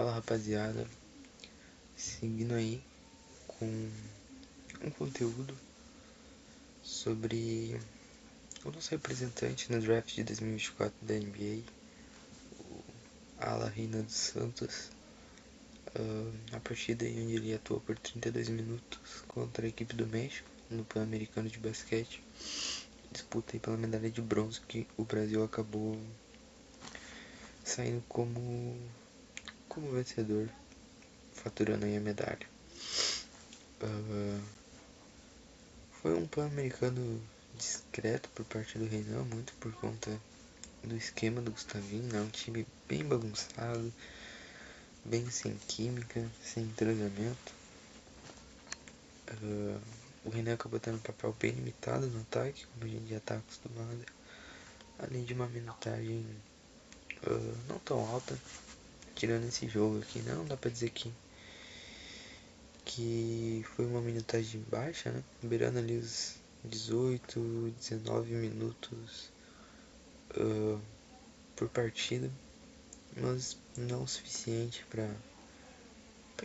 Fala rapaziada, seguindo aí com um conteúdo sobre o nosso representante no draft de 2024 da NBA, o Ala Reina dos Santos. A partida aí onde ele atuou por 32 minutos contra a equipe do México no Pan-Americano de Basquete. Disputa aí pela medalha de bronze que o Brasil acabou saindo como vencedor, faturando aí a medalha. Foi um Pan-Americano discreto por parte do Renan, muito por conta do esquema do Gustavinho, né? Um time bem bagunçado, bem sem química, sem entrosamento. O Renan acabou tendo um papel bem limitado no ataque, como a gente já está acostumado, além de uma minutagem não tão alta. Tirando esse jogo aqui, não dá pra dizer que foi uma minutagem baixa, né? Beirando ali os 18, 19 minutos por partida, mas não o suficiente para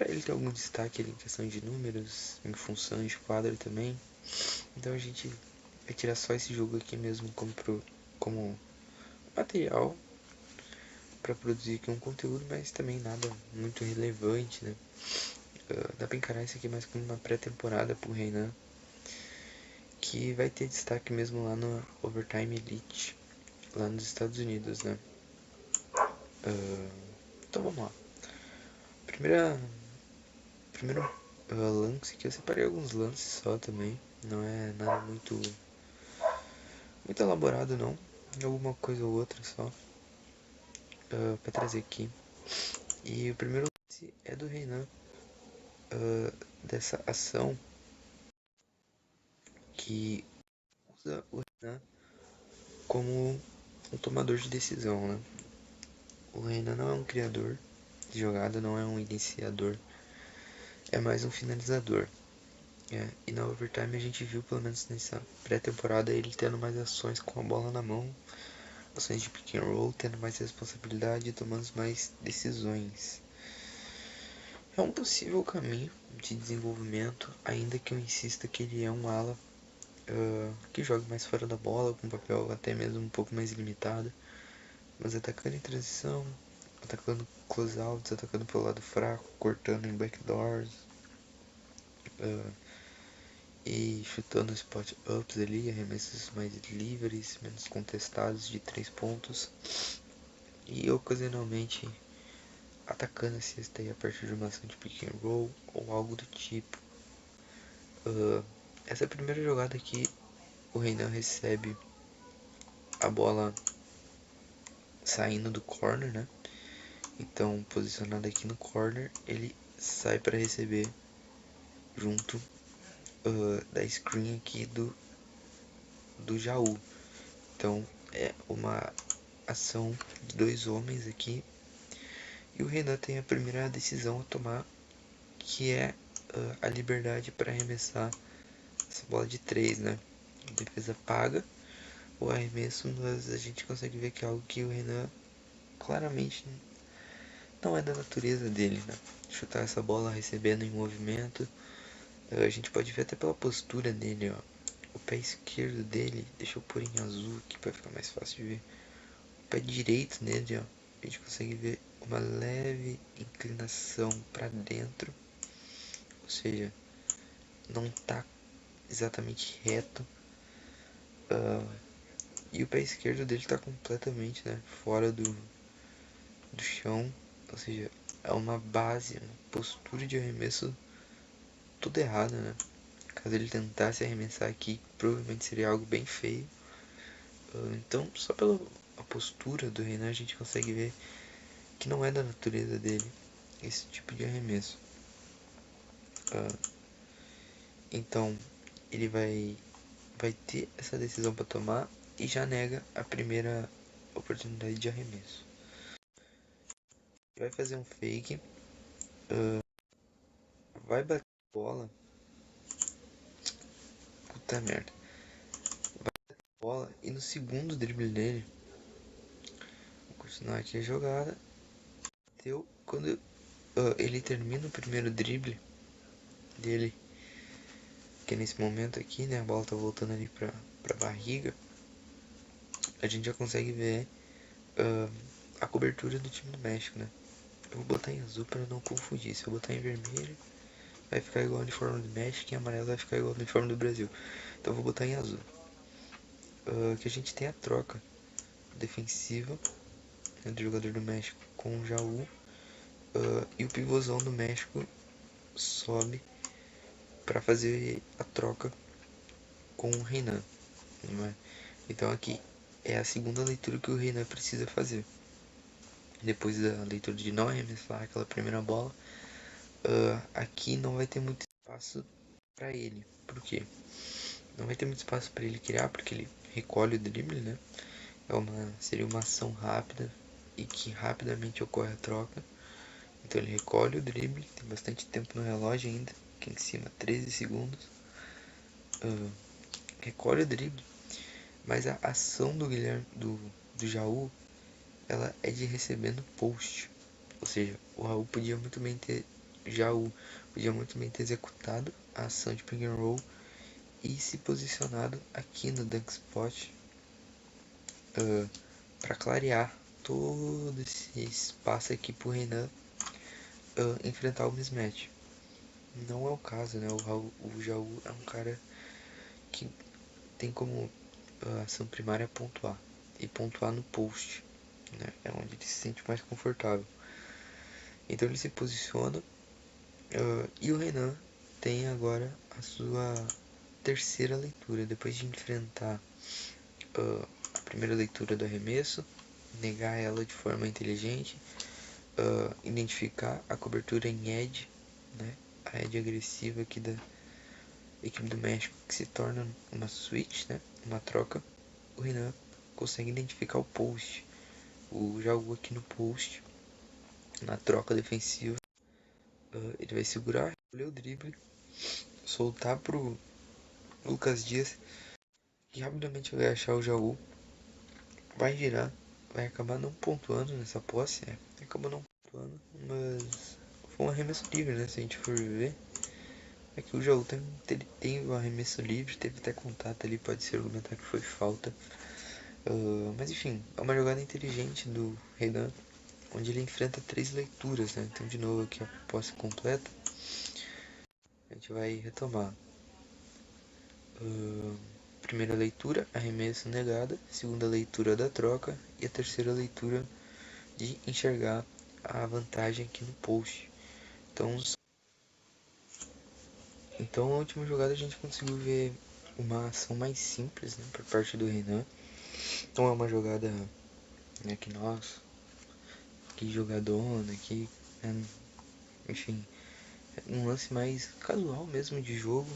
ele ter algum destaque ali em questão de números, em função de quadra também. Então a gente vai tirar só esse jogo aqui mesmo como material para produzir aqui um conteúdo, mas também nada muito relevante, né? Dá pra encarar isso aqui mais como uma pré-temporada pro Renan, que vai ter destaque mesmo lá no Overtime Elite, lá nos Estados Unidos, né? Então vamos lá. Primeiro lance que eu separei alguns lances só também, não é nada muito elaborado não, alguma coisa ou outra só pra trazer aqui. E o primeiro lance é do Renan, dessa ação que usa o Renan como um tomador de decisão, né? O Renan não é um criador de jogada, não é um iniciador, é mais um finalizador. E na overtime a gente viu, pelo menos nessa pré-temporada, ele tendo mais ações com a bola na mão, ações de pick and roll, tendo mais responsabilidade e tomando mais decisões. É um possível caminho de desenvolvimento, ainda que eu insista que ele é um ala que joga mais fora da bola, com um papel até mesmo um pouco mais limitado, mas atacando em transição, atacando closeouts, atacando pelo lado fraco, cortando em backdoors e chutando spot ups ali, arremessos mais livres, menos contestados de 3 pontos e ocasionalmente atacando a cesta aí a partir de uma ação de pick and roll ou algo do tipo. Essa primeira jogada aqui, o Renan recebe a bola saindo do corner, né? Então, posicionado aqui no corner, ele sai para receber junto da screen aqui do Jaú. Então, é uma ação de 2 homens aqui. E o Renan tem a primeira decisão a tomar, que é a liberdade para arremessar essa bola de 3, né? A defesa paga o arremesso, mas a gente consegue ver que é algo que o Renan claramente não é da natureza dele, né? Chutar essa bola recebendo em movimento. A gente pode ver até pela postura dele, ó. O pé esquerdo dele, deixa eu pôr em azul aqui para ficar mais fácil de ver. O pé direito dele, ó, a gente consegue ver uma leve inclinação para dentro, ou seja, não tá exatamente reto. E o pé esquerdo dele tá completamente, né, fora do chão, ou seja, é uma base, uma postura de arremesso tudo errada, né? Caso ele tentasse arremessar aqui, provavelmente seria algo bem feio. Então, só pela a postura do Renan, a gente consegue ver que não é da natureza dele esse tipo de arremesso. Então, ele vai ter essa decisão para tomar e já nega a primeira oportunidade de arremesso. Vai fazer um fake, vai bater a bola. Puta merda. Vai bater a bola e no segundo drible dele, vou continuar aqui a jogada. Bateu, quando ele termina o primeiro drible dele, que é nesse momento aqui, né? A bola tá voltando ali pra barriga. A gente já consegue ver a cobertura do time do México, né? Eu vou botar em azul para não confundir. Se eu botar em vermelho, vai ficar igual ao uniforme do México, e em amarelo vai ficar igual ao uniforme do Brasil. Então eu vou botar em azul. Que a gente tem a troca defensiva, né, do jogador do México com o Jaú. E o pivôzão do México sobe para fazer a troca com o Renan. Né? Então aqui é a segunda leitura que o Renan precisa fazer. Depois da leitura de não arremessar aquela primeira bola, aqui não vai ter muito espaço para ele. Por quê? Não vai ter muito espaço para ele criar, porque ele recolhe o drible, né? Seria uma ação rápida e que rapidamente ocorre a troca. Então ele recolhe o drible, tem bastante tempo no relógio ainda, aqui em cima 13 segundos. Recolhe o drible, mas a ação do Guilherme do Jaú, ela é de receber no post. Ou seja, o Raul podia muito bem ter Jaú podia muito bem ter executado a ação de pick and roll e se posicionado aqui no dunk spot para clarear todo esse espaço aqui pro Renan enfrentar o mismatch. Não é o caso, né? O Jaú é um cara que tem como ação primária pontuar e pontuar no post, né? É onde ele se sente mais confortável. Então ele se posiciona e o Renan tem agora a sua terceira leitura, depois de enfrentar a primeira leitura do arremesso, negar ela de forma inteligente, identificar a cobertura em edge, né? A edge agressiva aqui da equipe do México, que se torna uma switch, né? Uma troca. O Renan consegue identificar o post, o Jaú aqui no post, na troca defensiva. Ele vai segurar, recolher o drible, soltar pro Lucas Dias, que rapidamente vai achar o Jaú, vai girar, vai acabar não pontuando nessa posse, acabou não pontuando, mas foi um arremesso livre, né? Se a gente for ver, é que o Jaú tem um arremesso livre, teve até contato ali, pode ser argumentar que foi falta. Mas enfim, é uma jogada inteligente do Renan, onde ele enfrenta 3 leituras, né? Então de novo aqui a posse completa, a gente vai retomar. Primeira leitura, arremesso negada. Segunda leitura da troca. E a terceira leitura de enxergar a vantagem aqui no post. Então na última jogada a gente conseguiu ver uma ação mais simples, né, por parte do Renan. Não é uma jogada, né, que nossa, que jogadona, que enfim, é um lance mais casual mesmo de jogo,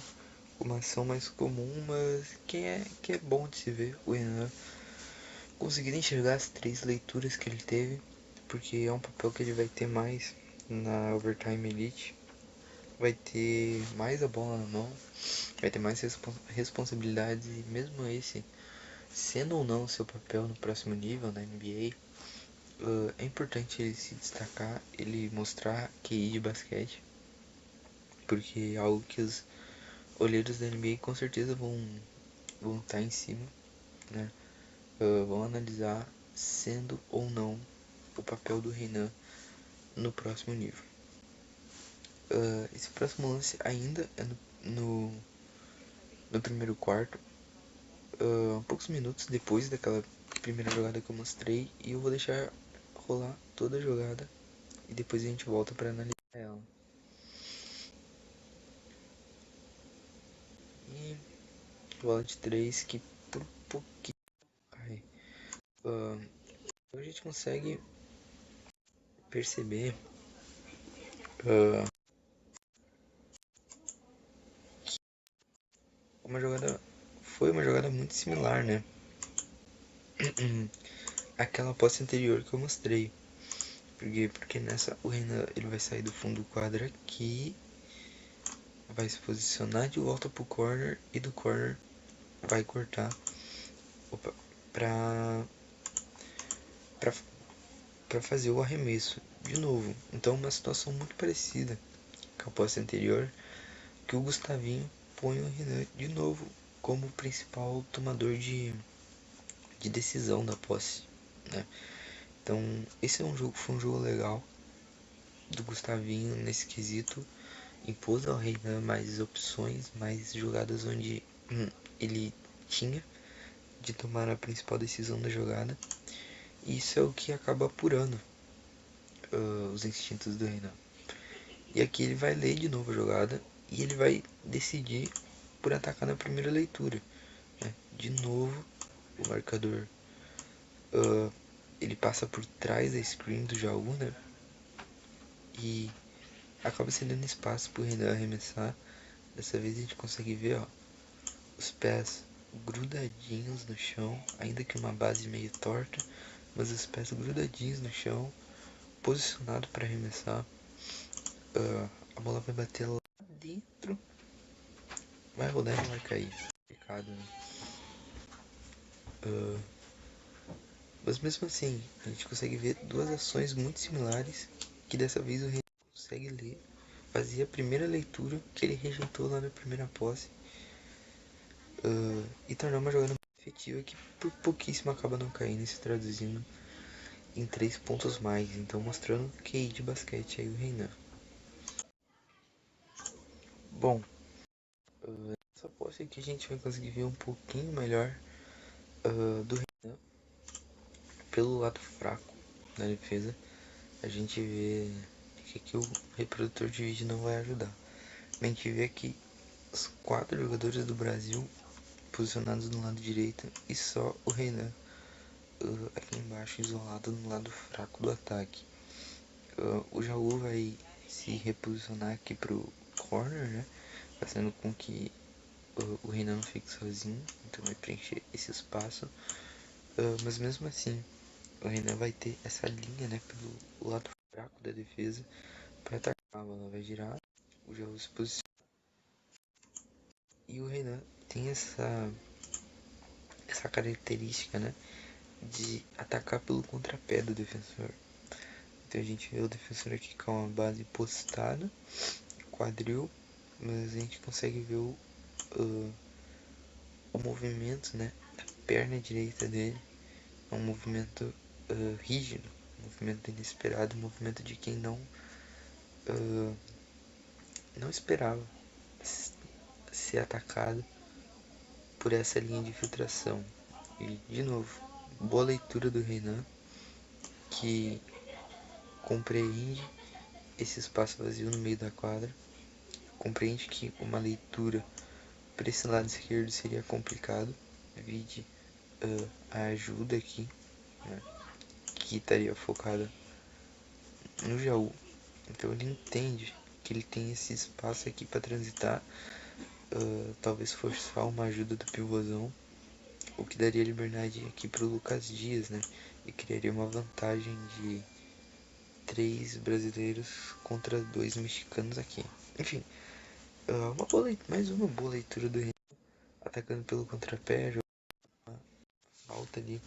uma ação mais comum, mas que é bom de se ver o Renan conseguindo enxergar as 3 leituras que ele teve, porque é um papel que ele vai ter mais na Overtime Elite, vai ter mais a bola na mão, vai ter mais responsabilidades, e mesmo esse sendo ou não seu papel no próximo nível na NBA, é importante ele se destacar, ele mostrar QI de basquete, porque é algo que os olheiros da NBA com certeza vão estar em cima, né? Vão analisar sendo ou não o papel do Renan no próximo nível. Esse próximo lance ainda é no primeiro quarto, poucos minutos depois daquela primeira jogada que eu mostrei, e eu vou deixar rolar toda a jogada e depois a gente volta para analisar ela. E bola de 3 que por pouquinho cai. A gente consegue perceber uma jogada foi uma jogada muito similar, né? Aquela posse anterior que eu mostrei. Porque nessa o Renan ele vai sair do fundo do quadro aqui, vai se posicionar de volta pro corner e do corner vai cortar pra, pra fazer o arremesso. de novo. Então uma situação muito parecida com a posse anterior, que o Gustavinho põe o Renan de novo como principal tomador de decisão da posse, né? Então esse foi um jogo legal do Gustavinho nesse quesito, impôs ao Renan mais opções, mais jogadas onde ele tinha de tomar a principal decisão da jogada. E isso é o que acaba apurando os instintos do Renan. E aqui ele vai ler de novo a jogada e ele vai decidir por atacar na primeira leitura, né? De novo, o marcador ele passa por trás da screen do Jaú, né? E acaba cedendo espaço para o Renan arremessar. Dessa vez a gente consegue ver, ó, os pés grudadinhos no chão, ainda que uma base meio torta, mas os pés grudadinhos no chão, posicionado para arremessar. A bola vai bater lá dentro, vai rodar e não vai cair. Complicado, né? Mas mesmo assim, a gente consegue ver duas ações muito similares, que dessa vez o Renan consegue ler, fazia a primeira leitura que ele rejeitou lá na primeira posse, e tornou uma jogada muito efetiva que por pouquíssimo acaba não caindo e se traduzindo em 3 pontos mais, então mostrando QI de basquete aí o Renan. Bom, nessa posse aqui a gente vai conseguir ver um pouquinho melhor do Renan pelo lado fraco da defesa. A gente vê que aqui o reprodutor de vídeo não vai ajudar. A gente vê aqui os 4 jogadores do Brasil posicionados no lado direito e só o Renan aqui embaixo isolado no lado fraco do ataque. O Jaú vai se reposicionar aqui pro corner, né? Fazendo com que o Renan não fique sozinho, então vai preencher esse espaço. Mas mesmo assim, o Renan vai ter essa linha, né, pelo lado fraco da defesa para atacar. A bola vai girar, o Jaú se posiciona e o Renan tem essa característica, né, de atacar pelo contrapé do defensor. Então a gente vê o defensor aqui com uma base postada, quadril, mas a gente consegue ver o movimento, né, da perna direita dele. É um movimento rígido, um movimento inesperado, um movimento de quem não esperava ser atacado por essa linha de filtração. E de novo, boa leitura do Renan, que compreende esse espaço vazio no meio da quadra, compreende que uma leitura para esse lado esquerdo seria complicado, vide a ajuda aqui, né, que estaria focada no Jaú. Então ele entende que ele tem esse espaço aqui para transitar, talvez forçar uma ajuda do pivôzão, o que daria liberdade aqui para o Lucas Dias, né? E criaria uma vantagem de 3 brasileiros contra 2 mexicanos aqui. Enfim, mais uma boa leitura do Renan, atacando pelo contrapé, jogando falta ali.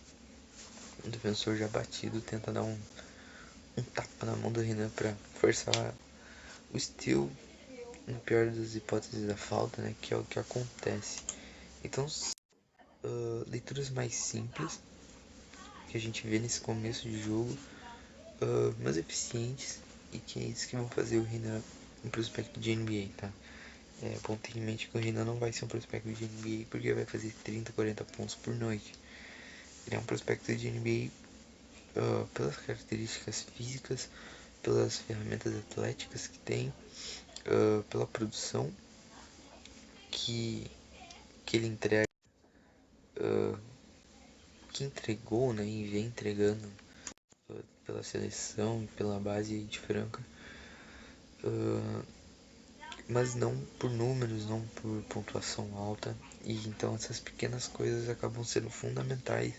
O defensor já batido tenta dar um tapa na mão do Renan para forçar o steal, no pior das hipóteses da falta, né, que é o que acontece. Então, leituras mais simples que a gente vê nesse começo de jogo, mas eficientes, e que é isso que vão fazer o Renan um prospecto de NBA, tá? É bom ter em mente que o Renan não vai ser um prospecto de NBA porque vai fazer 30, 40 pontos por noite. Ele é um prospecto de NBA pelas características físicas, pelas ferramentas atléticas que tem, pela produção que ele entrega, que entregou, né, e vem entregando pela seleção e pela base de Franca, mas não por números, não por pontuação alta, e então essas pequenas coisas acabam sendo fundamentais,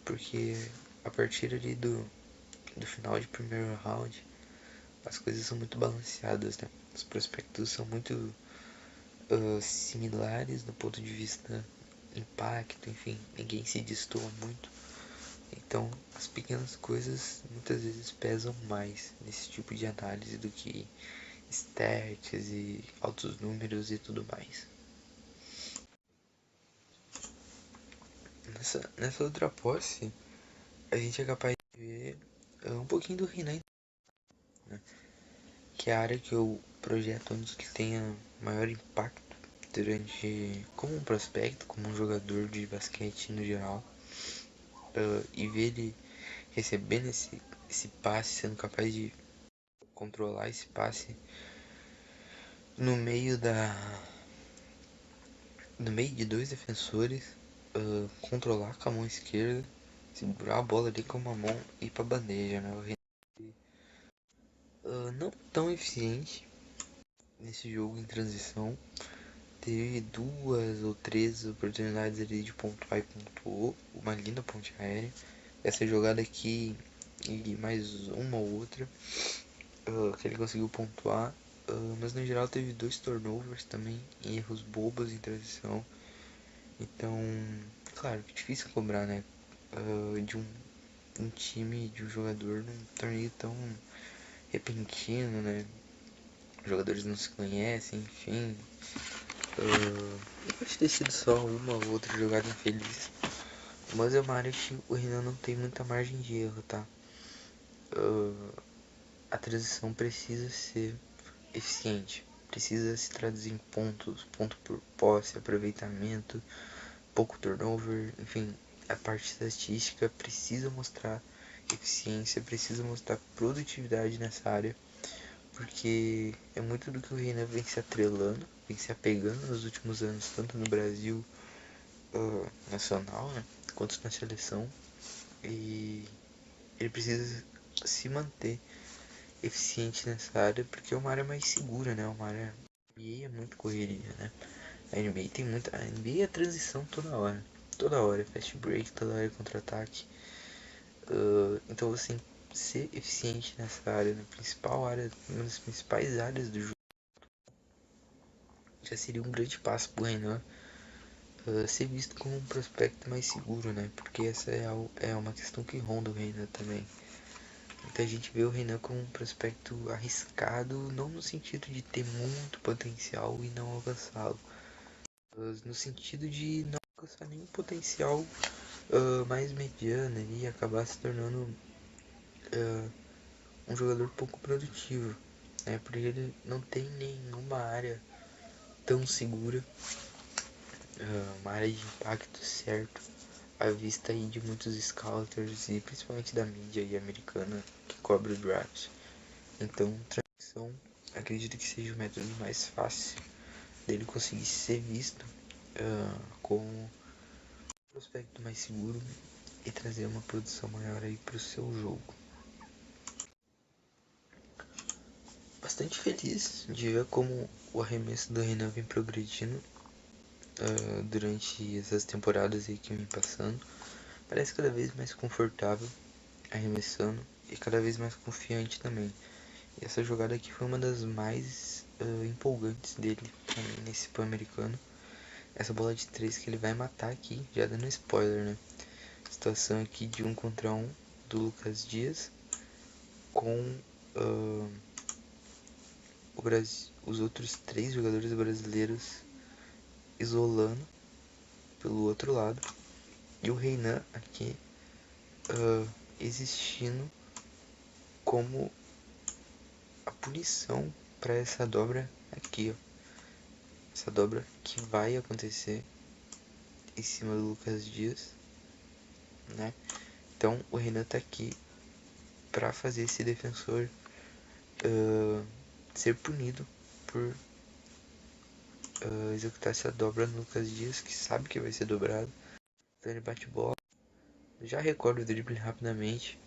porque a partir ali do final de primeiro round as coisas são muito balanceadas, né? Os prospectos são muito similares do ponto de vista impacto, enfim, ninguém se destoa muito. Então, as pequenas coisas muitas vezes pesam mais nesse tipo de análise do que stats e altos números e tudo mais. Nessa outra posse, a gente é capaz de ver um pouquinho do Renan, né? Que é a área que eu projeto onde ele tenha maior impacto durante como um prospecto, como um jogador de basquete no geral, e ver ele recebendo esse passe, sendo capaz de controlar esse passe no meio no meio de dois defensores, controlar com a mão esquerda, segurar a bola ali com uma mão e ir pra bandeja, né? O Renan, não tão eficiente nesse jogo em transição. Teve duas ou três oportunidades ali de pontuar e pontuou. Uma linda ponte aérea. Essa jogada aqui e mais uma ou outra que ele conseguiu pontuar. Mas no geral teve dois turnovers também, erros bobos em transição. Então, claro, que difícil cobrar, né? De um time, de um jogador num torneio tão repentino, né? Os jogadores não se conhecem, enfim. Pode ter sido só uma ou outra jogada infeliz. Mas é uma área que o Renan não tem muita margem de erro, tá? A transição precisa ser eficiente. Precisa se traduzir em pontos, ponto por posse, aproveitamento, pouco turnover, enfim, a parte estatística precisa mostrar eficiência, precisa mostrar produtividade nessa área, porque é muito do que o Renan vem se atrelando, vem se apegando nos últimos anos, tanto no Brasil nacional, né, quanto na seleção, e ele precisa se manter eficiente nessa área, porque é uma área mais segura, né, uma área NBA é muito correria, né, a NBA tem muita, a NBA é transição toda hora, fast break, toda hora contra-ataque, então assim, ser eficiente nessa área, na principal área, uma das principais áreas do jogo, já seria um grande passo pro Renan ser visto como um prospecto mais seguro, né? Porque essa é uma questão que ronda o Renan também. Muita gente vê o Renan como um prospecto arriscado, não no sentido de ter muito potencial e não alcançá-lo, mas no sentido de não alcançar nenhum potencial mais mediano e acabar se tornando um jogador pouco produtivo, né? Porque ele não tem nenhuma área tão segura, uma área de impacto certo, à vista aí de muitos scouters e principalmente da mídia aí americana que cobre o draft. Então, transição, acredito que seja o método mais fácil dele conseguir ser visto como um prospecto mais seguro e trazer uma produção maior aí para o seu jogo. Bastante feliz de ver como o arremesso do Renan vem progredindo durante essas temporadas aí que vem passando. Parece cada vez mais confortável arremessando e cada vez mais confiante também. E essa jogada aqui foi uma das mais empolgantes dele também nesse Pan-Americano. Essa bola de 3 que ele vai matar aqui, já dando spoiler, né? Situação aqui de 1 contra 1 do Lucas Dias com os outros 3 jogadores brasileiros isolando pelo outro lado. E o Reinan aqui existindo como a punição para essa dobra aqui, ó. Essa dobra que vai acontecer em cima do Lucas Dias, né? Então o Renan tá aqui para fazer esse defensor ser punido por executar essa dobra no Lucas Dias, que sabe que vai ser dobrado. Então ele bate bola, já recorda o drible rapidamente.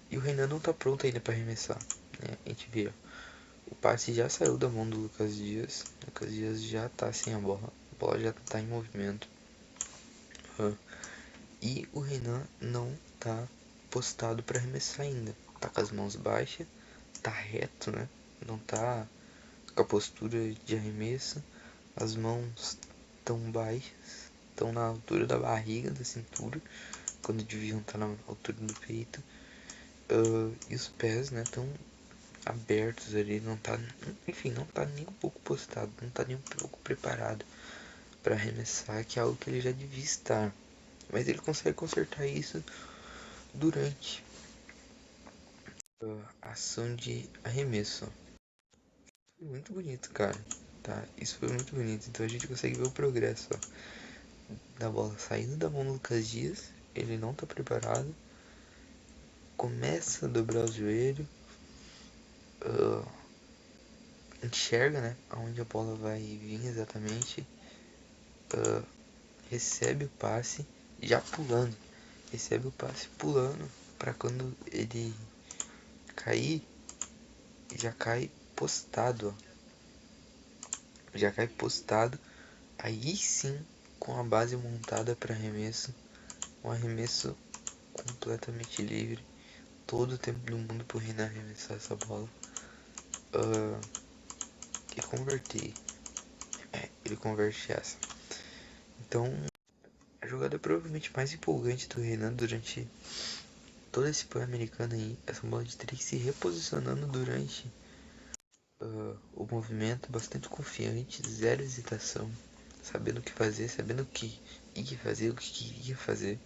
E o Renan não tá pronto ainda para arremessar, né? A gente vê, ó, o passe já saiu da mão do Lucas Dias. O Lucas Dias já tá sem a bola já tá em movimento. E o Renan não tá postado para arremessar ainda. Tá com as mãos baixas, tá reto, né? Não tá com a postura de arremesso. As mãos tão baixas, estão na altura da barriga, da cintura. quando deviam estar na altura do peito. E os pés, né, estão abertos ali, não tá, enfim, não tá nem um pouco postado, não tá nem um pouco preparado para arremessar, que é algo que ele já devia estar. Mas ele consegue consertar isso durante a ação de arremesso. Foi muito bonito, cara. Tá, isso foi muito bonito. Então a gente consegue ver o progresso, ó, da bola saindo da mão do Lucas Dias. Ele não tá preparado. Começa a dobrar o joelho. Enxerga, né, aonde a bola vai vir exatamente. Recebe o passe já pulando. Recebe o passe pulando para quando ele cair, já cai postado, ó. Já cai postado. Aí sim, com a base montada para arremesso, um arremesso completamente livre, todo o tempo do mundo pro Renan arremessar essa bola e converter. Ele converte essa. Então, a jogada provavelmente mais empolgante do Renan durante todo esse Pan-Americano aí, essa bola de 3 se reposicionando durante o movimento, bastante confiante, zero hesitação, sabendo o que fazer, sabendo o que ia fazer, o que queria fazer.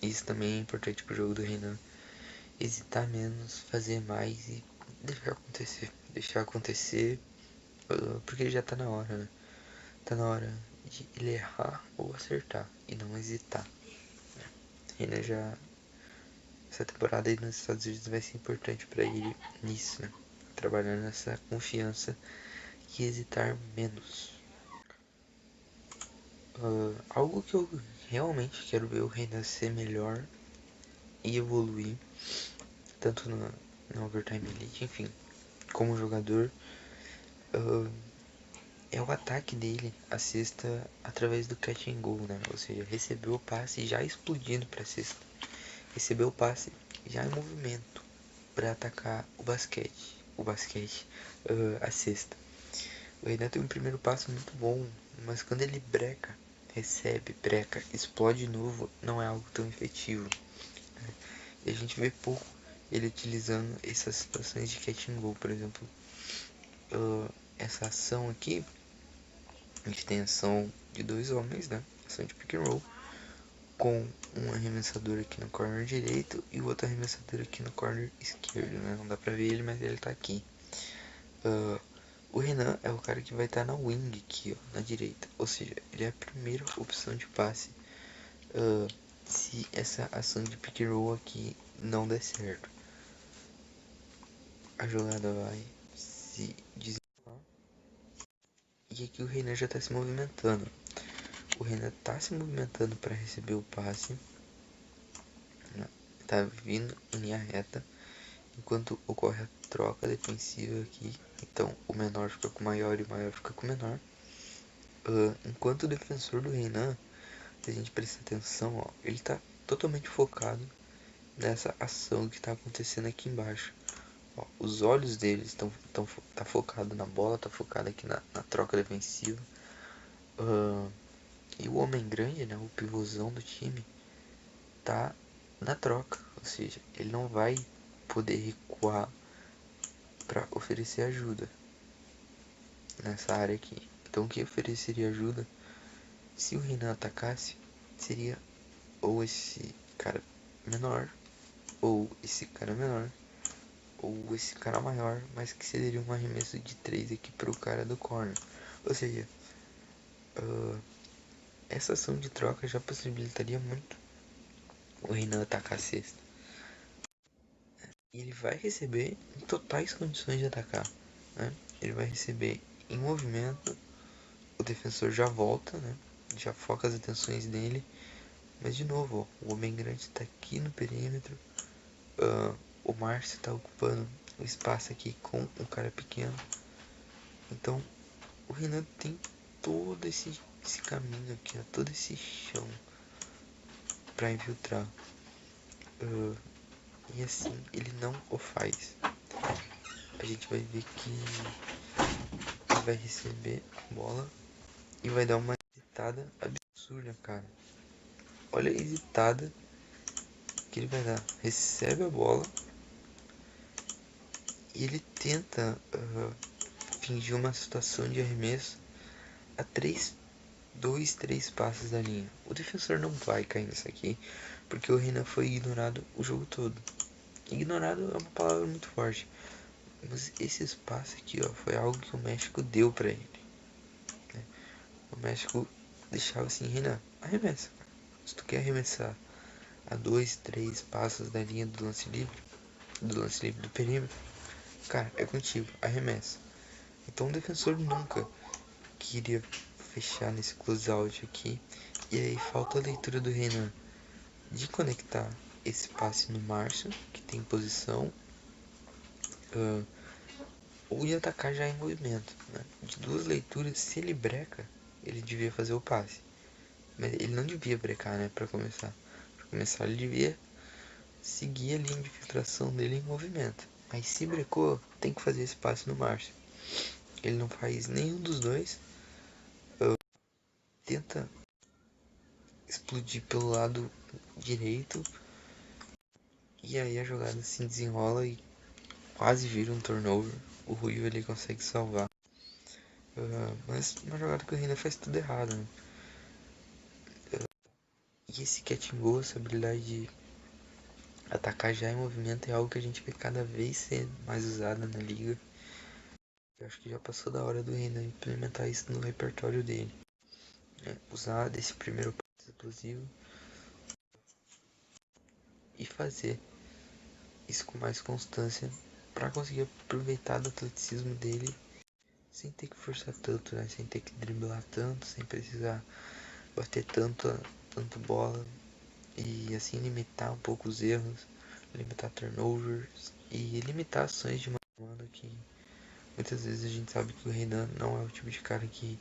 Isso também é importante pro jogo do Renan. Hesitar menos, fazer mais e deixar acontecer. Deixar acontecer, porque ele já tá na hora, né? Tá na hora de ele errar ou acertar e não hesitar. Renan já. Essa temporada aí nos Estados Unidos vai ser importante para ele nisso, né? Trabalhando nessa confiança e hesitar menos. Algo que eu realmente quero ver o Renan ser melhor e evoluir, tanto na Overtime Elite, enfim, como jogador, é o ataque dele, a cesta através do catch and go, né? Ou seja, recebeu o passe já explodindo para a cesta, recebeu o passe já em movimento para atacar o basquete, a cesta. O Renan tem um primeiro passo muito bom, mas quando ele breca, recebe, breca, explode de novo, não é algo tão efetivo. E a gente vê pouco ele utilizando essas situações de catch and go, por exemplo. Essa ação aqui, a gente tem ação de dois homens, né? Ação de pick and roll, com um arremessador aqui no corner direito e o outro arremessador aqui no corner esquerdo, né? Não dá pra ver ele, mas ele tá aqui. O Renan é o cara que vai estar na wing aqui, ó, na direita. Ou seja, ele é a primeira opção de passe se essa ação de pick and roll aqui não der certo. A jogada vai se desenrolar. E aqui o Renan já está se movimentando. O Renan está se movimentando para receber o passe. Tá vindo em linha reta. Enquanto ocorre a troca defensiva aqui. Então o menor fica com o maior e o maior fica com o menor. Enquanto o defensor do Renan, se a gente prestar atenção, ó, ele está totalmente focado nessa ação que está acontecendo aqui embaixo. Ó, os olhos deles tá focado na bola, tá focado aqui na troca defensiva. E o homem grande, né, o pivôzão do time, tá na troca. Ou seja, ele não vai poder recuar para oferecer ajuda nessa área aqui. Então, quem ofereceria ajuda se o Renan atacasse seria ou esse cara menor, ou esse cara menor, ou esse cara maior, mas que cederia um arremesso de 3 aqui pro cara do corner. Ou seja, essa ação de troca já possibilitaria muito o Renan atacar a cesta. E ele vai receber em totais condições de atacar, né? Ele vai receber em movimento, o defensor já volta, né? Já foca as atenções dele. Mas de novo, ó, o homem grande está aqui no perímetro. O Márcio está ocupando o espaço aqui com um cara pequeno. Então o Renan tem todo esse caminho aqui, ó, todo esse chão para infiltrar. E assim ele não o faz. A gente vai ver que ele vai receber a bola e vai dar uma hesitada absurda, cara. Olha a hesitada que ele vai dar. Recebe a bola e ele tenta fingir uma situação de arremesso a 3 passos da linha. O defensor não vai cair nisso aqui, porque o Renan foi ignorado o jogo todo. Ignorado é uma palavra muito forte, mas esse espaço aqui, ó, foi algo que o México deu pra ele, né? O México deixava assim: Renan, arremessa. Se tu quer arremessar a 2, 3 passos da linha do lance livre do perímetro, cara, é contigo, arremessa. Então o defensor nunca queria fechar nesse closeout aqui. E aí falta a leitura do Renan de conectar esse passe no Márcio, que tem posição, ou de atacar já em movimento, né? De duas leituras, se ele breca, ele devia fazer o passe. Mas ele não devia brecar, né, para começar. Para começar, ele devia seguir a linha de filtração dele em movimento. Mas se brecou, tem que fazer esse passe no Márcio. Ele não faz nenhum dos dois. Tenta explodir pelo lado direito. E aí a jogada se desenrola e quase vira um turnover. O Ruivo ele consegue salvar. Mas uma jogada que o Reina faz tudo errado, né? E esse catch and go, essa habilidade de atacar já em movimento, é algo que a gente vê cada vez ser mais usada na liga. Eu acho que já passou da hora do Reina implementar isso no repertório dele, né? Usar desse primeiro passo explosivo e fazer isso com mais constância para conseguir aproveitar do atleticismo dele sem ter que forçar tanto, né? Sem ter que driblar tanto, sem precisar bater tanto bola e assim limitar um pouco os erros, limitar turnovers e limitar ações de mano que muitas vezes a gente sabe que o Renan não é o tipo de cara que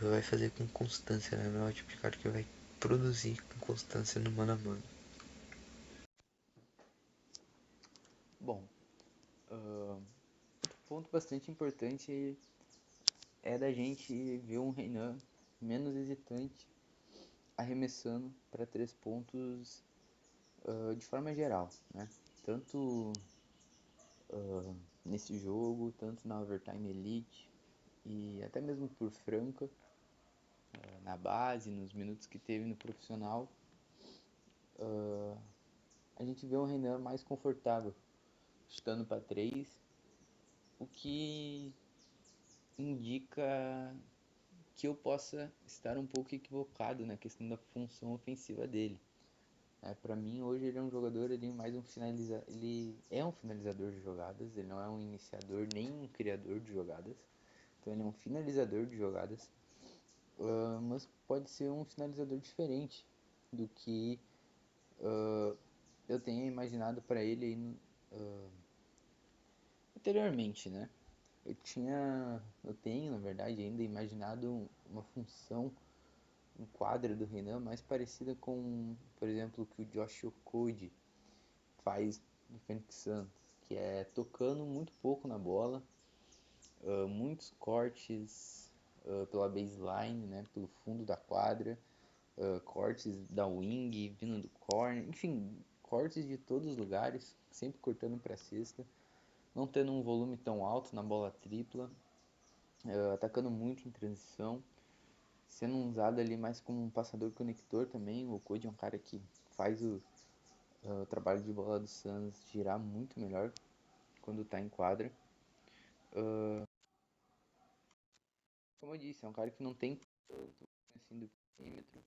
vai fazer com constância, né? Não é o tipo de cara que vai produzir com constância no mano a mano. Bom, ponto bastante importante é da gente ver um Renan menos hesitante arremessando para 3 pontos de forma geral, né? Tanto nesse jogo, tanto na Overtime Elite e até mesmo por Franca, na base, nos minutos que teve no profissional, a gente vê um Renan mais confortável, chutando para 3, o que indica que eu possa estar um pouco equivocado na questão da função ofensiva dele. Para mim, hoje ele é um jogador, ele é um finalizador de jogadas, ele não é um iniciador nem um criador de jogadas. Então ele é um finalizador de jogadas, mas pode ser um finalizador diferente do que eu tenha imaginado para ele aí, anteriormente, né? Eu tenho, na verdade, ainda imaginado uma função, um quadro do Renan mais parecida com, por exemplo, o que o Josh Okogie faz no Phoenix Suns, que é tocando muito pouco na bola, muitos cortes pela baseline, né, pelo fundo da quadra, cortes da wing, vindo do corner, enfim, cortes de todos os lugares, sempre cortando para a cesta, não tendo um volume tão alto na bola tripla, atacando muito em transição, sendo usado ali mais como um passador conector também. O Cody é um cara que faz o trabalho de bola do Suns girar muito melhor quando está em quadra. Como eu disse, é um cara que não tem tanto assim do perímetro.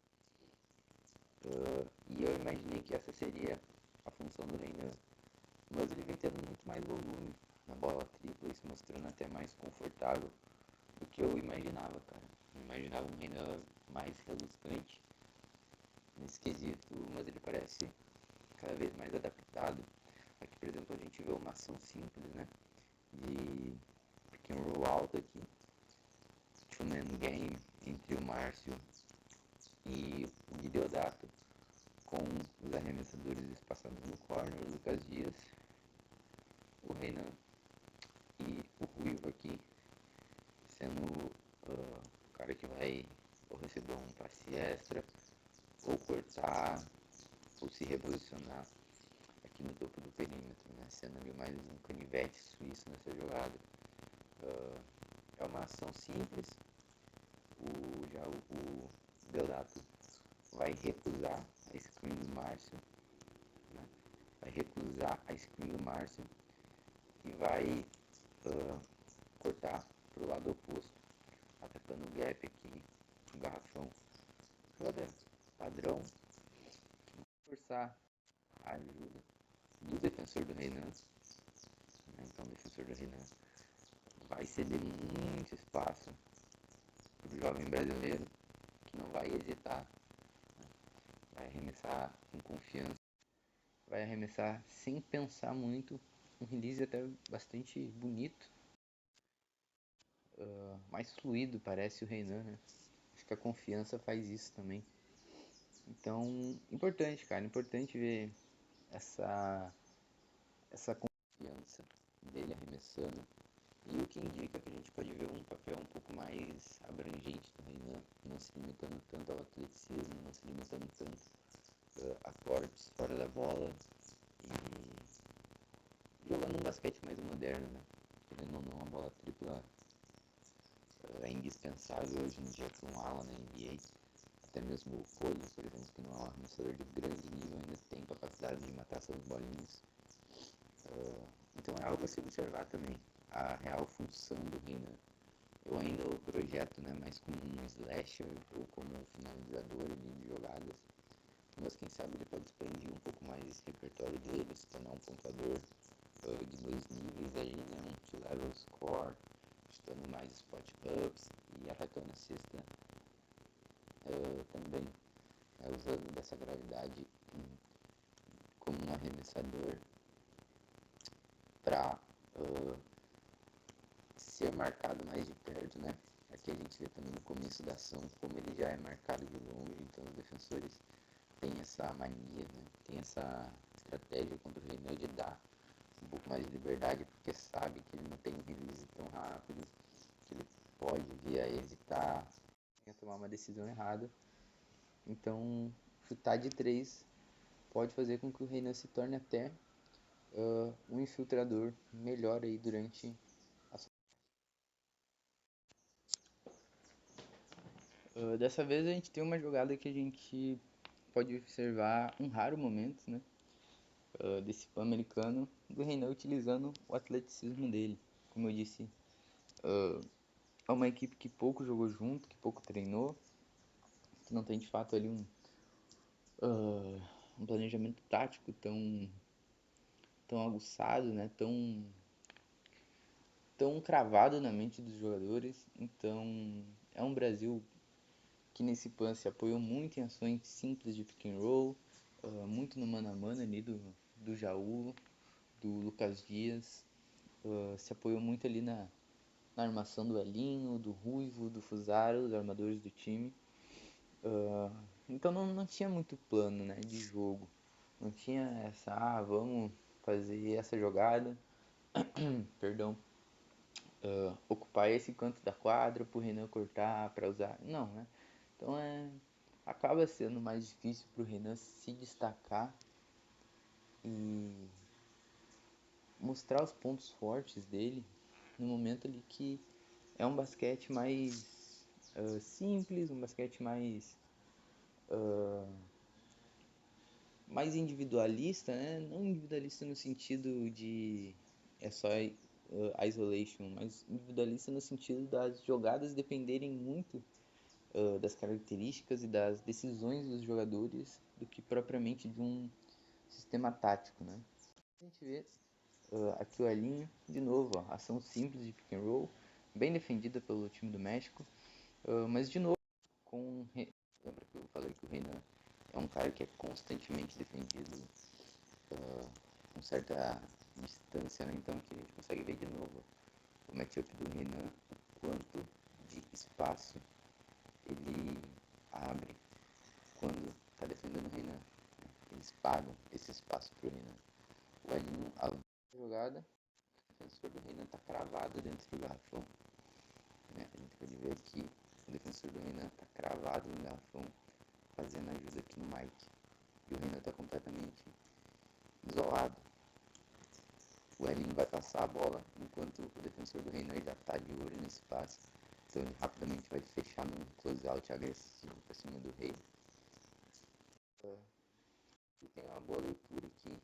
E eu imaginei que essa seria a função do Renan. Mas ele vem tendo muito mais volume na bola tripla e se mostrando até mais confortável do que eu imaginava, cara. Eu imaginava um Renan mais reluzente nesse quesito, mas ele parece cada vez mais adaptado. Aqui, por exemplo, a gente vê uma ação simples, né? De pick and roll alto aqui, two-man game entre o Márcio e o Guideodato, com os arremessadores espaçados no corner, o Lucas Dias, o Renan e o Ruivo aqui, sendo o cara que vai ou receber um passe extra ou cortar, ou se reposicionar aqui no topo do perímetro, né? Sendo ali mais um canivete suíço nessa jogada. É uma ação simples, o Belato vai recusar a screen do Márcio, né? Vai recusar a screen do Márcio e vai cortar para o lado oposto, atacando o gap aqui, o garrafão. Jogada padrão, forçar a ajuda do defensor do Renan, né? Então o defensor do Renan vai ceder muito espaço para o jovem brasileiro, que não vai hesitar, né? Vai arremessar com confiança, vai arremessar sem pensar muito, um release até bastante bonito, mais fluido parece o Renan, né? Acho que a confiança faz isso também. Então, importante, cara, importante ver essa confiança dele arremessando. E o que indica que a gente pode ver um papel um pouco mais abrangente do Renan, não se limitando tanto ao atleticismo, não se limitando tanto a cortes fora da bola e jogando um basquete mais moderno, né? Querendo ou não, a bola tripla é indispensável hoje em dia para um ala na NBA. Até mesmo o Foley, por exemplo, que não é um arremessador de grande nível, ainda tem capacidade de matar suas bolinhas. Então é algo a se observar também, a real função do Renan. Eu ainda o projeto, né, mais como um slasher ou como um finalizador de jogadas, mas quem sabe ele pode expandir um pouco mais esse repertório dele, se tornar um pontuador de 2 níveis aí, né, um two-level score, chutando mais spot-ups e atacando a cesta também, né, usando dessa gravidade como um arremessador para ser marcado mais de perto, né? Aqui a gente vê também no começo da ação como ele já é marcado de longe, então os defensores têm essa mania, né? Tem essa estratégia contra o Renan de dar um pouco mais de liberdade, porque sabe que ele não tem um release tão rápido, que ele pode vir a hesitar, a tomar uma decisão errada. Então, chutar de 3 pode fazer com que o Renan se torne até um infiltrador melhor aí durante a dessa vez a gente tem uma jogada que a gente pode observar um raro momento, né, desse fã americano do Renan utilizando o atleticismo dele. Como eu disse, é uma equipe que pouco jogou junto, que pouco treinou, que não tem de fato ali um planejamento tático tão aguçado, né, tão cravado na mente dos jogadores. Então é um Brasil que nesse PAN se apoiou muito em ações simples de pick and roll, muito no mano a mano ali do Jaú, do Lucas Dias, se apoiou muito ali na armação do Elinho, do Ruivo, do Fusaro, os armadores do time. Então não tinha muito plano, né, de jogo. Não tinha essa, vamos fazer essa jogada, perdão, ocupar esse canto da quadra pro Renan cortar para usar. Não, né? Então acaba sendo mais difícil pro Renan se destacar e mostrar os pontos fortes dele no momento ali que é um basquete mais simples, um basquete mais individualista, né? Não individualista no sentido de é só isolation, mas individualista no sentido das jogadas dependerem muito das características e das decisões dos jogadores do que propriamente de um sistema tático, né? A gente vê aqui o Elinho, de novo, ó, ação simples de pick and roll, bem defendida pelo time do México, mas de novo, lembra que eu falei que o Renan é um cara que é constantemente defendido com certa distância, né? Então aqui a gente consegue ver de novo o matchup do Renan, o quanto de espaço ele abre quando está defendendo o Renan. Eles pagam esse espaço pro Renan. O Elinho, a jogada, o defensor do Renan está cravado dentro do garrafão, né? A gente pode ver aqui o defensor do Renan está cravado no garrafão fazendo ajuda aqui no Mike. E o Renan tá completamente isolado. O Elinho vai passar a bola, enquanto o defensor do Renan já tá de olho nesse passe. Então ele rapidamente vai fechar num close-out agressivo pra cima do Rei. E tem uma boa leitura aqui.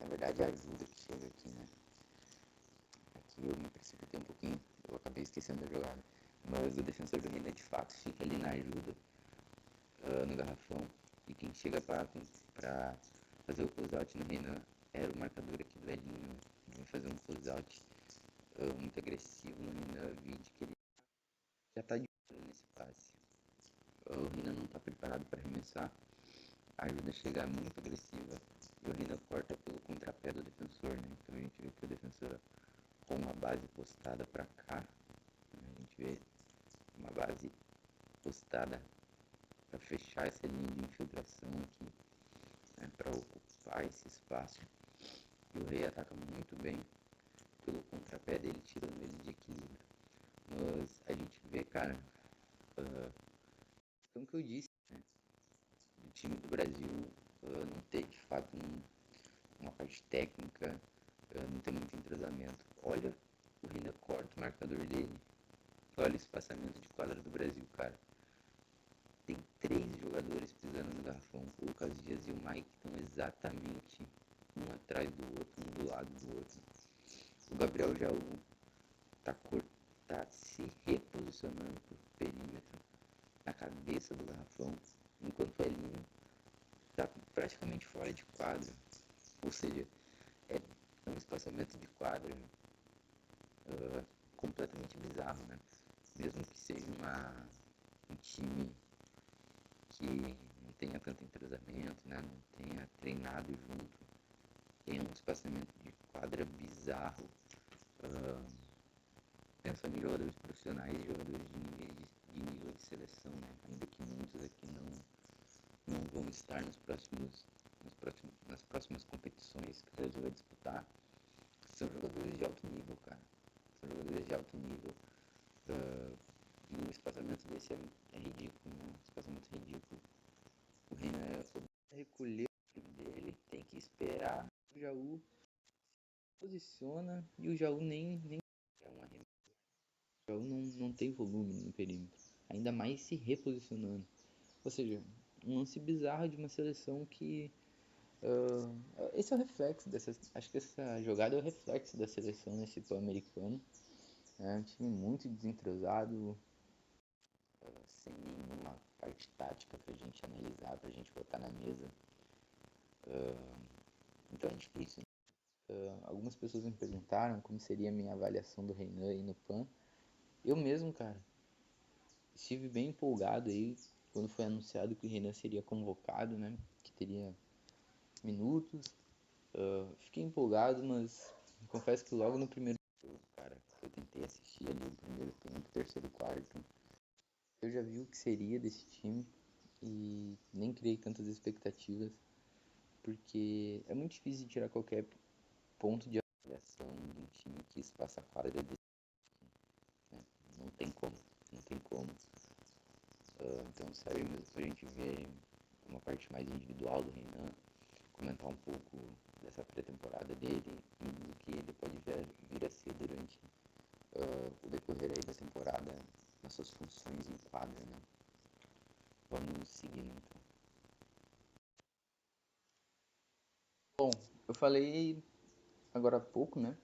Na verdade, a ajuda que chega aqui, né? Aqui eu me precipitei um pouquinho, eu acabei esquecendo da jogada. Mas o defensor do Renan de fato fica ali na ajuda, no garrafão. E quem chega pra fazer o close-out no Renan era o marcador aqui do Elinho. Vai fazer um close-out muito agressivo no Renan, vídeo que ele já tá de olho nesse passe. O Renan não tá preparado para arremessar, a ajuda chega muito agressiva e o Renan corta pelo contrapé do defensor, né? Então a gente vê que o defensor com uma base postada para cá, né? A gente vê uma base postada para fechar essa linha de infiltração aqui, né? Para ocupar esse espaço. E o Rei ataca muito bem pelo contrapé dele, tirando ele de equilíbrio. Mas a gente vê, cara, como que eu disse, né? O time do Brasil não tem de fato uma parte técnica, não tem muito entrosamento. Olha, o Renan corta o marcador dele. Olha o espaçamento de quadra do Brasil, cara. Tem 3 jogadores pisando no garrafão. O Lucas Dias e o Mike estão exatamente um atrás do outro, um do lado do outro. O Gabriel Jaú tá se reposicionando pro perímetro, na cabeça do garrafão, enquanto o Elinho tá praticamente fora de quadra. Ou seja, é um espaçamento de quadra completamente bizarro, né? Mesmo que seja um time que não tenha tanto entrosamento, né? Não tenha treinado junto, tem um espaçamento de quadra bizarro. Pensando em jogadores profissionais e jogadores de nível de seleção, né? Ainda que muitos aqui não vão estar nas próximas competições que o Brasil vai disputar, são jogadores de alto nível, cara. São jogadores de alto nível. E um espaçamento desse é ridículo, né? Um espaçamento ridículo. O Renan recolher o time dele, tem que esperar. O Jaú posiciona e o Jaú nem é um arremesso. O Jaú não tem volume no perímetro. Ainda mais se reposicionando. Ou seja, um lance bizarro de uma seleção que. Esse é o reflexo dessa. Acho que essa jogada é o reflexo da seleção nesse Pan-Americano. É um time muito desentrosado, sem nenhuma parte tática pra gente analisar, pra gente botar na mesa. Então é difícil. Algumas pessoas me perguntaram como seria a minha avaliação do Renan aí no PAN. Eu mesmo, cara, estive bem empolgado aí quando foi anunciado que o Renan seria convocado, né? Que teria minutos. Fiquei empolgado, mas confesso que logo no primeiro jogo, cara, eu tentei assistir ali o primeiro tempo, terceiro, quarto. Eu já vi o que seria desse time e nem criei tantas expectativas, porque é muito difícil de tirar qualquer ponto de avaliação de um time que espaça a quadra desse, né? Não tem como, não tem como. Então serve mesmo pra gente ver uma parte mais individual do Renan, comentar um pouco dessa pré-temporada dele e do que ele pode vir a ser durante o decorrer aí da temporada nas suas funções em quadra, né? Vamos seguindo então. Bom, eu falei agora há pouco, né,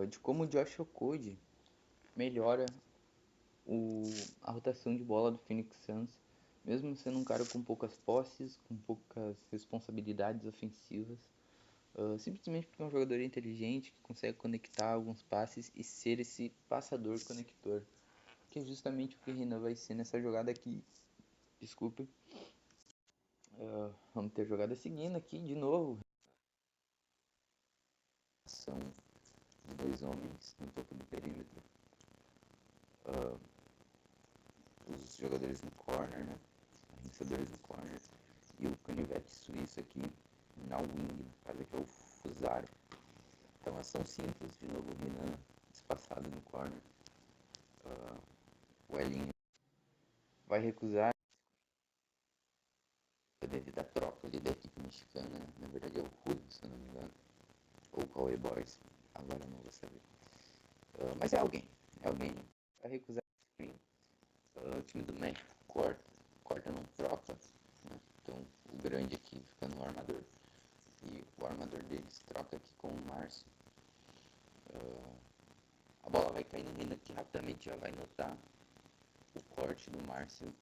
de como o Josh Okogie melhora o, a rotação de bola do Phoenix Suns, mesmo sendo um cara com poucas posses, com poucas responsabilidades ofensivas, simplesmente porque é um jogador inteligente que consegue conectar alguns passes e ser esse passador conector, que é justamente o que o Renan vai ser nessa jogada aqui. Desculpa. Vamos ter jogada seguindo aqui de novo. Ação de 2 homens no topo do perímetro. Os jogadores no corner, né? Arremessadores no corner. E o canivete suíço aqui na wing, no caso aqui é o Fusaro. Então ação simples, de novo o Renan espaçado no corner. O Elinho vai recusar devido à troca ali da equipe mexicana, né? Na verdade é o Julio, se eu não me engano, ou o Cauê Borges, agora eu não vou saber. Mas é alguém para recusar o screen. O time do México corta não troca, né? Então o grande aqui fica no armador. E o armador deles troca aqui com o Márcio. A bola vai cair no Renan, que rapidamente já vai notar o corte do Márcio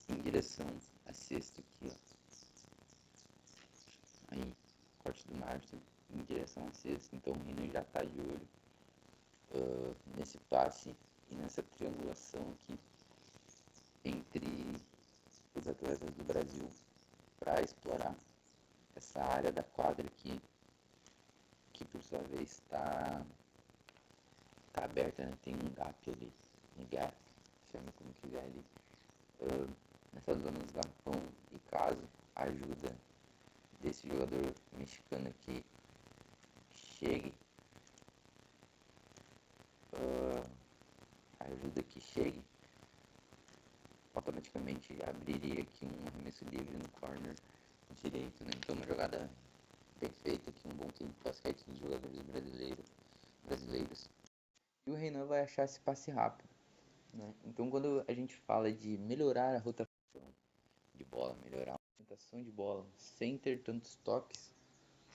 em direção à cesta aqui, ó. Aí, corte do Márcio em direção à cesta. Então o Renan já tá de olho nesse passe e nessa triangulação aqui entre os atletas do Brasil para explorar essa área da quadra aqui, que por sua vez está aberta, né? Tem um gap ali, um gap, chama como quiser ali, nessa zona do garrafão, e caso a ajuda desse jogador mexicano aqui chegue, a ajuda que chegue, automaticamente abriria aqui um arremesso livre no corner direito, né? Então uma jogada bem feita aqui, um bom tempo de basquete dos jogadores brasileiros. E o Renan vai achar esse passe rápido, né? Então quando a gente fala de melhorar a rotação de bola, melhorar a movimentação de bola, sem ter tantos toques,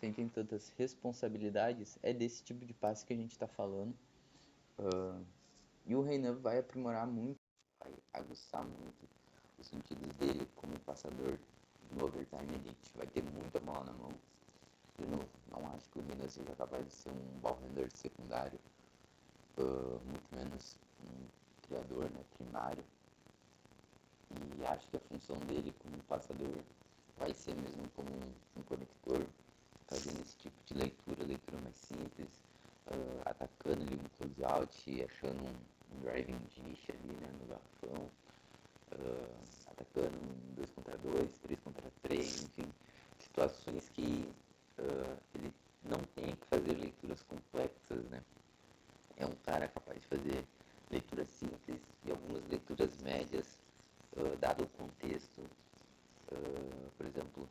sem ter tantas responsabilidades, é desse tipo de passe que a gente está falando. E o Renan vai aprimorar muito, vai aguçar muito os sentidos dele como passador no overtime elite. Vai ter muita bola na mão. De novo, não acho que o Renan seja capaz de ser um ball handler secundário, muito menos um criador, né, primário. E acho que a função dele como passador vai ser mesmo como um conector, fazendo esse tipo de leitura mais simples, atacando ali um close-out, achando um driving dish ali, né, no garrafão, atacando um 2 contra 2, 3 contra 3, enfim, situações que ele não tem que fazer leituras complexas, né? É um cara capaz de fazer leituras simples e algumas leituras médias, dado o contexto. Por exemplo,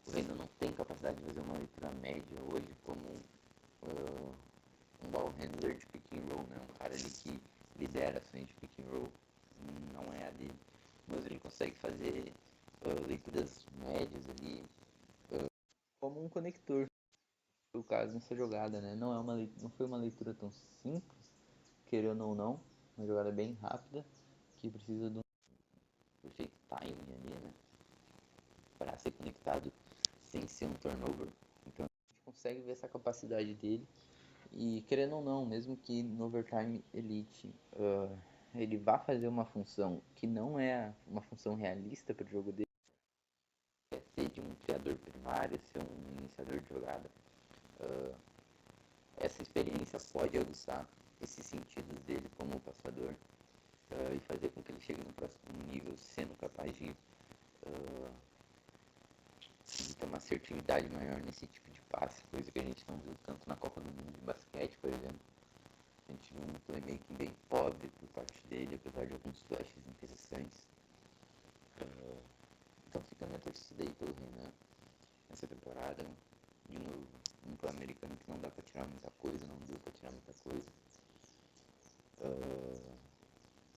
o Renan não tem capacidade de fazer uma leitura média hoje como um ball handler de pick and roll, né? Um cara ali que lidera ações de pick and roll, não é a dele. Mas ele consegue fazer leituras médias ali, como um conector. Foi o caso nessa jogada, né? Não foi uma leitura tão simples, querendo ou não, uma jogada bem rápida, que precisa de um perfeito timing ali, né? Para ser conectado sem ser um turnover. Então a gente consegue ver essa capacidade dele. E querendo ou não, mesmo que no Overtime Elite ele vá fazer uma função que não é uma função realista para o jogo dele, é ser de um criador primário, ser um iniciador de jogada, essa experiência pode aguçar esses sentidos dele como passador e fazer com que ele chegue no próximo nível sendo capaz de ter uma assertividade maior nesse tipo de passe, coisa que a gente não viu tanto na Copa do Mundo de basquete, por exemplo. A gente viu um playmaking bem pobre por parte dele, apesar de alguns flashes interessantes. Então fica a minha torcida aí pelo Renan nessa temporada. De novo, um Pan-Americano que não dá pra tirar muita coisa, não deu pra tirar muita coisa.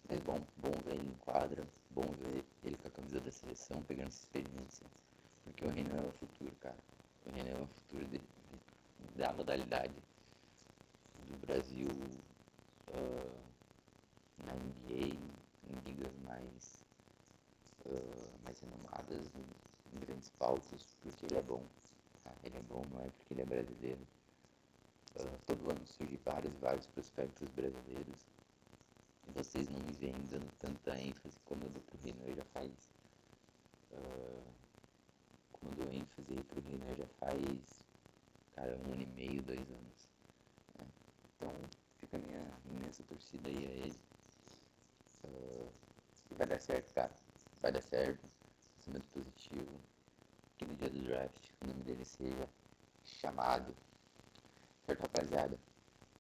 Mas bom ver ele em quadra, bom ver ele com a camisa da seleção, pegando essa experiência. Porque o Renan é o futuro, cara. O Renan é o futuro da modalidade do Brasil na NBA, em ligas mais renomadas, em grandes palcos, porque ele é bom. Tá? Ele é bom, não é porque ele é brasileiro. Todo ano surgem vários prospectos brasileiros. E vocês não me veem dando tanta ênfase como eu dou pro Renan já faz. Como eu dou ênfase aí pro Renan já faz, cara, 1 ano e meio, 2 anos. Né? Então fica a minha imensa torcida aí a ele. E vai dar certo, cara. Vai dar certo. Pensamento positivo. Que no dia do draft o nome dele seja chamado. Certo, rapaziada?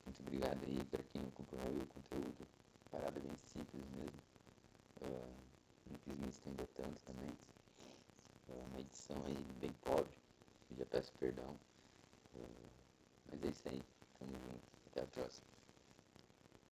Muito obrigado aí pra quem acompanhou o conteúdo. Parada bem simples mesmo. Não quis me estender tanto também. uma edição aí bem pobre. Eu já peço perdão. Mas é isso aí. Tamo junto. Até a próxima.